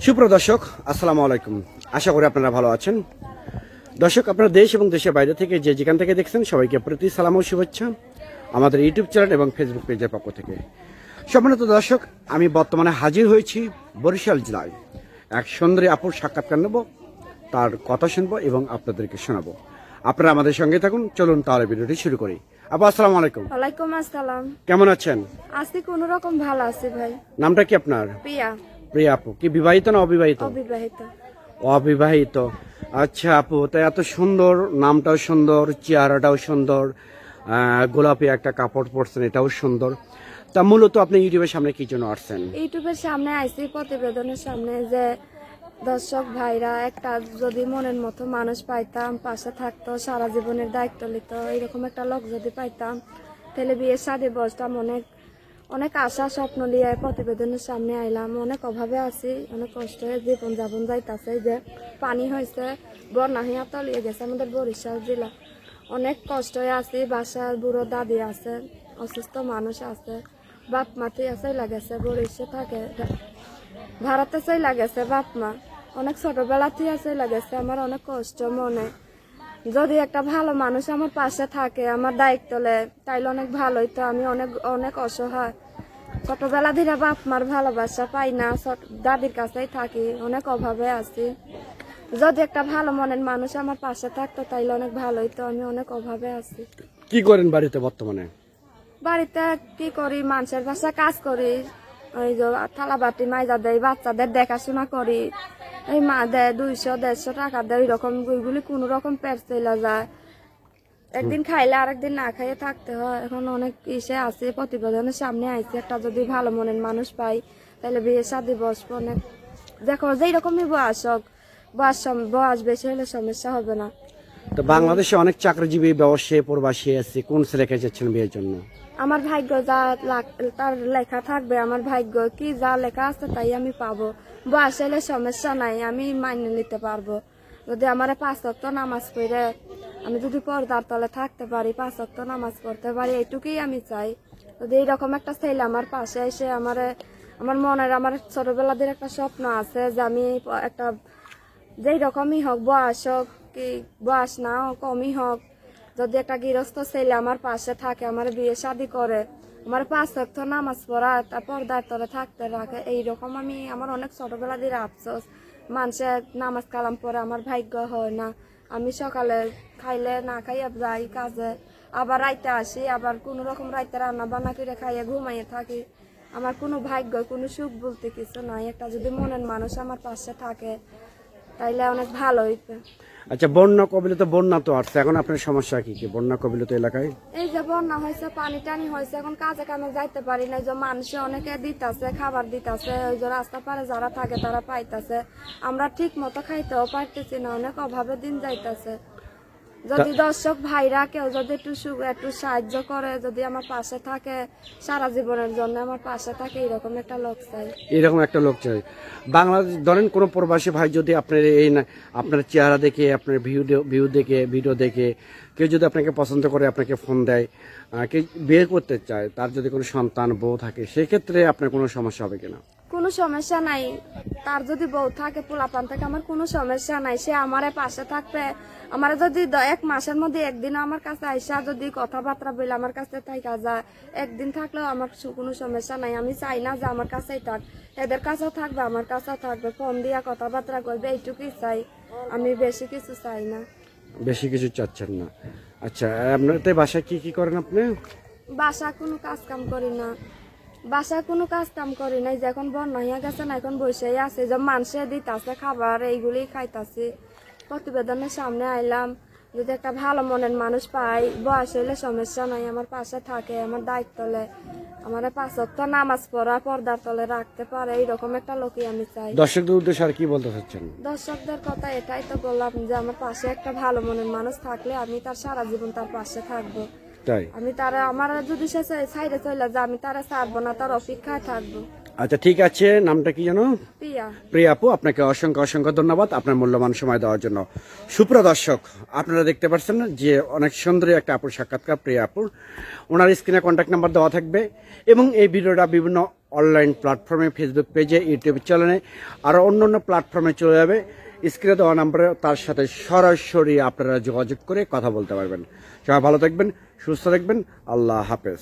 সুপ্রদর্শক আসসালামু আলাইকুম। আশা করি আপনারা ভালো আছেন। দর্শক, আপনারা দেশ এবং দেশের বাইরে থেকে যে যেখান থেকে দেখছেন সবাইকে প্রীতি সালাম ও শুভেচ্ছা আমাদের ইউটিউব চ্যানেল এবং ফেসবুক পেজের পক্ষ থেকে। সম্মানিত দর্শক, আমি বর্তমানে হাজির হয়েছি বরিশাল জেলায়। এক সুন্দরী আপুর সাক্ষাৎকার নেব, তার কথা শুনবো এবং আপনাদেরকে শোনাবো। আপনারা আমাদের সঙ্গে থাকুন, চলুন তাহলে ভিডিওটি শুরু করি। আপু আসসালামু আলাইকুম। ওয়ালাইকুম আসসালাম। কেমন আছেন? আছি কোন রকম ভালো আছি ভাই। নামটা কি আপনার? প্রিয়া। প্রিয়া আপু কি বিবাহিত না অবিবাহিত? অবিবাহিত। অবিবাহিত। আচ্ছা আপু, তাই এত সুন্দর, নামটাও সুন্দর, চেহারাটাও সুন্দর, গোলাপি একটা কাপড় পরছেন, এটাও সুন্দর। তা মূলত আপনি ইউটিউবের সামনে কি জন্য আসছেন? ইউটিউবের সামনে আইছি প্রতিবেদনের সামনে যে দর্শক ভাইরা একটা যদি মনের মতো মানুষ পাইতাম, পাশে থাকতো, সারা জীবনের দায়িত্ব নিত, এরকম একটা লোক যদি পাইতাম তাহলে বিয়ের শাদী বসতাম। অনেক আশা স্বপ্ন নিয়ে প্রতিবেদনের সামনে আইলাম। অনেক অভাবে আছি, অনেক কষ্ট হয়ে জীবন যাপন যাইতাছে। যে পানি হয়েছে, বন্যা হইয়া তলিয়ে গেছে আমাদের বরিশাল জেলা। অনেক কষ্ট হয়ে আছি। বাসার বুড়ো দাদি আছে, অসুস্থ মানুষ আছে, বাপ মাতে আছে লাগেছে, বরিশাল থাকে, ভারতে চাই লাগেছে বাপ মা। অনেক ছোটবেলাতেই আছে লাগেছে। আমার অনেক কষ্ট মনে। যদি একটা ভালো মানুষ আমার পাশে থাকে, আমার দায়িত্ব নেয়, তাইলে অনেক ভালোই। তো আমি অনেক অনেক অসহায়। ছোটবেলা ধরে বাপ মার ভালোবাসা পাই না, দাদির কাছেই থাকি, অনেক অভাবে আছি। যদি একটা ভালো মনের মানুষ আমার পাশে থাকতো তাইলে অনেক ভালোই। তো আমি অনেক অভাবে আছি। কি করেন বাড়িতে বর্তমানে? বাড়িতে কি করি, মানুষের বাসায় কাজ করি, ওই যে থালা বাটি মাইজা দেয়, বাচ্চাদের দেখাশোনা করি। এই মা দেয় 200-150 টাকা দেয়, ওইরকম ওইগুলি কোন রকম পেট চলে যায়। একদিন খাইলে আরেকদিন না খাইয়ে থাকতে হয়। এখন অনেক ইসে আছে, প্রতিবেদনের সামনে আইছে, একটা যদি ভালো মনের মানুষ পাই তাহলে বিয়ে শাদী বসবো। অনেক দেখো যেই রকমই বয়স হোক, বয়স বেশি হলে সমস্যা হবে না। তো বাংলাদেশে অনেক চাকরিজীবী, ব্যবসায়ী, প্রবাসী আছে, কোন ছেলেকে যাচ্ছেন বিয়ের জন্য? আমার ভাগ্য যা তার লেখা থাকবে, আমার ভাগ্য কি যা লেখা আছে তাই আমি পাবো। বয়স হলে সমস্যা নাই, আমি মানিয়ে নিতে পারবো। যদি আমার 5 ওয়াক্ত নামাজ পড়ে আমি যদি পর্দার তলে থাকতে পারি, 5 ওয়াক্ত নামাজ পড়তে পারি, এইটুকুই আমি চাই। যদি এইরকম একটা ছেলে আমার পাশে এসে আমার মনের, আমার ছোটবেলাদের একটা স্বপ্ন আছে যে আমি একটা যেই রকমই হোক, বয়স হোক কি বয়স না কমই হোক, যদি একটা গৃহস্থ ছেলে আমার পাশে থাকে, আমার বিয়ে শাদী করে, আমার 5 ওয়াক্ত নামাজ পড়া, তার পর্দার তলে থাকতে রাখে, এইরকম আমি, আমার অনেক ছোটবেলা দিয়ে আফসোস। মানুষের নামাজ কালাম পরে আমার ভাগ্য হয় না। আমি সকালে খাইলে না খাইয়া যাই কাজে, আবার রাইতে আসি, আবার কোন রকম রাইতে রান্না বান্না করে খাইয়ে ঘুমাইয়ে থাকি। আমার কোনো ভাগ্য, কোনো সুখ বলতে কিছু নাই। একটা যদি মনের মানুষ আমার পাশে থাকে তাইলে অনেক ভালো হইতো। আচ্ছা, বন্যা কবলিত, বন্যা তো আসছে, এখন আপনার সমস্যা কি কি বন্যা কবলিত এলাকায়? এই যে বন্যা হয়েছে, পানি টানি হয়েছে, এখন কাজে কামে যাইতে পারি না। যে মানুষ অনেকে দিতেছে, খাবার দিতেছে, ওই যে রাস্তা পারে যারা থাকে তারা পাইতেছে, আমরা ঠিক মতো খাইতেও পারতেছি না, অনেক অভাবে দিন যাইতেছে। যদি দর্শক ভাইরা কেউ যদি একটু সাহায্য করে, যদি আমার পাশে থাকে, সারা জীবনের জন্য আমার পাশে থাকে, এরকম একটা লোক চাই। এরকম একটা লোক চাই। বাংলাদেশ ধরেন কোনো প্রবাসী ভাই যদি আপনার এই না, আপনার চেহারা দেখে, আপনার ভিডিও দেখে কেউ যদি আপনাকে পছন্দ করে, আপনাকে ফোন দেয়, কেউ বিয়ে করতে চায়, তার যদি কোনো সন্তান বউ থাকে, সেক্ষেত্রে আপনার কোনো সমস্যা হবে কিনা? কোনো সমস্যা নাই। তার যদি বউ থাকে, পোলাপান থাকে, আমার কোনো সমস্যা নাই। সে আমার পাশে থাকবে। আমার যদি 1 মাসের মধ্যে একদিন আমার কাছে আইসা যদি কথাবার্তা বলে আমার কাছে থাকা যায়, একদিন থাকলেও আমার কোনো সমস্যা নাই। আমি চাই না যে আমার কাছেই থাক, এদের কাছেও থাকবে, আমার কাছেও থাকবে, ফোন দিয়া কথাবার্তা করবে, এইটুকুই চাই। আমি বেশি কিছু চাই না। বেশি কিছু চাচ্ছেন না? আচ্ছা, আপনার বাসায় কি কি করেন আপনি? বাসা কোনো কাজ কাম করি না। বাসায় কোনো কাজ কাম করি নাই। যখন বন্যা হইয়া গেছে না, এখন বসেই আছে, যে মানুষে দিতেছে খাবার, এইগুলি খাইতাছি। প্রতিবেদনের সামনে আইলাম, যদি একটা ভালো মনের মানুষ পাই, বয়স হইলে সমস্যা নাই, আমার পাশে থাকে, আমার দায়িত্ব নেয়, আমার 5 ওয়াক্ত নামাজ পড়া, পর্দার তলে রাখতে পারে, এইরকম একটা লোকই আমি চাই। দর্শকদের উদ্দেশ্যে আর কি বলতে চাচ্ছেন? দর্শকদের কথা এটাই তো বললাম যে আমার পাশে একটা ভালো মনের মানুষ থাকলে আমি তার সারা জীবন তার পাশে থাকবো। তাই আমি তারা, আমার যদি সে সাইডে চলে যায়, আমি তারা ছাড়বো না, তার অপেক্ষায় থাকবো। আচ্ছা ঠিক আছে, নামটা কি জানো? প্রিয়া। প্রিয়া আপু, আপনাকে অসংখ্য অসংখ্য ধন্যবাদ আপনার মূল্যবান সময় দেওয়ার জন্য। সুপ্রিয় দর্শক, আপনারা দেখতে পাচ্ছেন যে অনেক সুন্দরী একটা আপুর সাক্ষাৎকার প্রিয়া আপুর। ওনার স্ক্রিনে কন্ট্যাক্ট নাম্বার দেওয়া থাকবে এবং এই ভিডিওটা বিভিন্ন অনলাইন প্ল্যাটফর্মে, ফেসবুক পেজে, ইউটিউব চ্যানেলে আরও অন্য প্ল্যাটফর্মে চলে যাবে। স্ক্রিনে দেওয়া নাম্বারে তার সাথে সরাসরি আপনারা যোগাযোগ করে কথা বলতে পারবেন। সবাই ভালো থাকবেন, সুস্থ থাকবেন, আল্লাহ হাফেজ।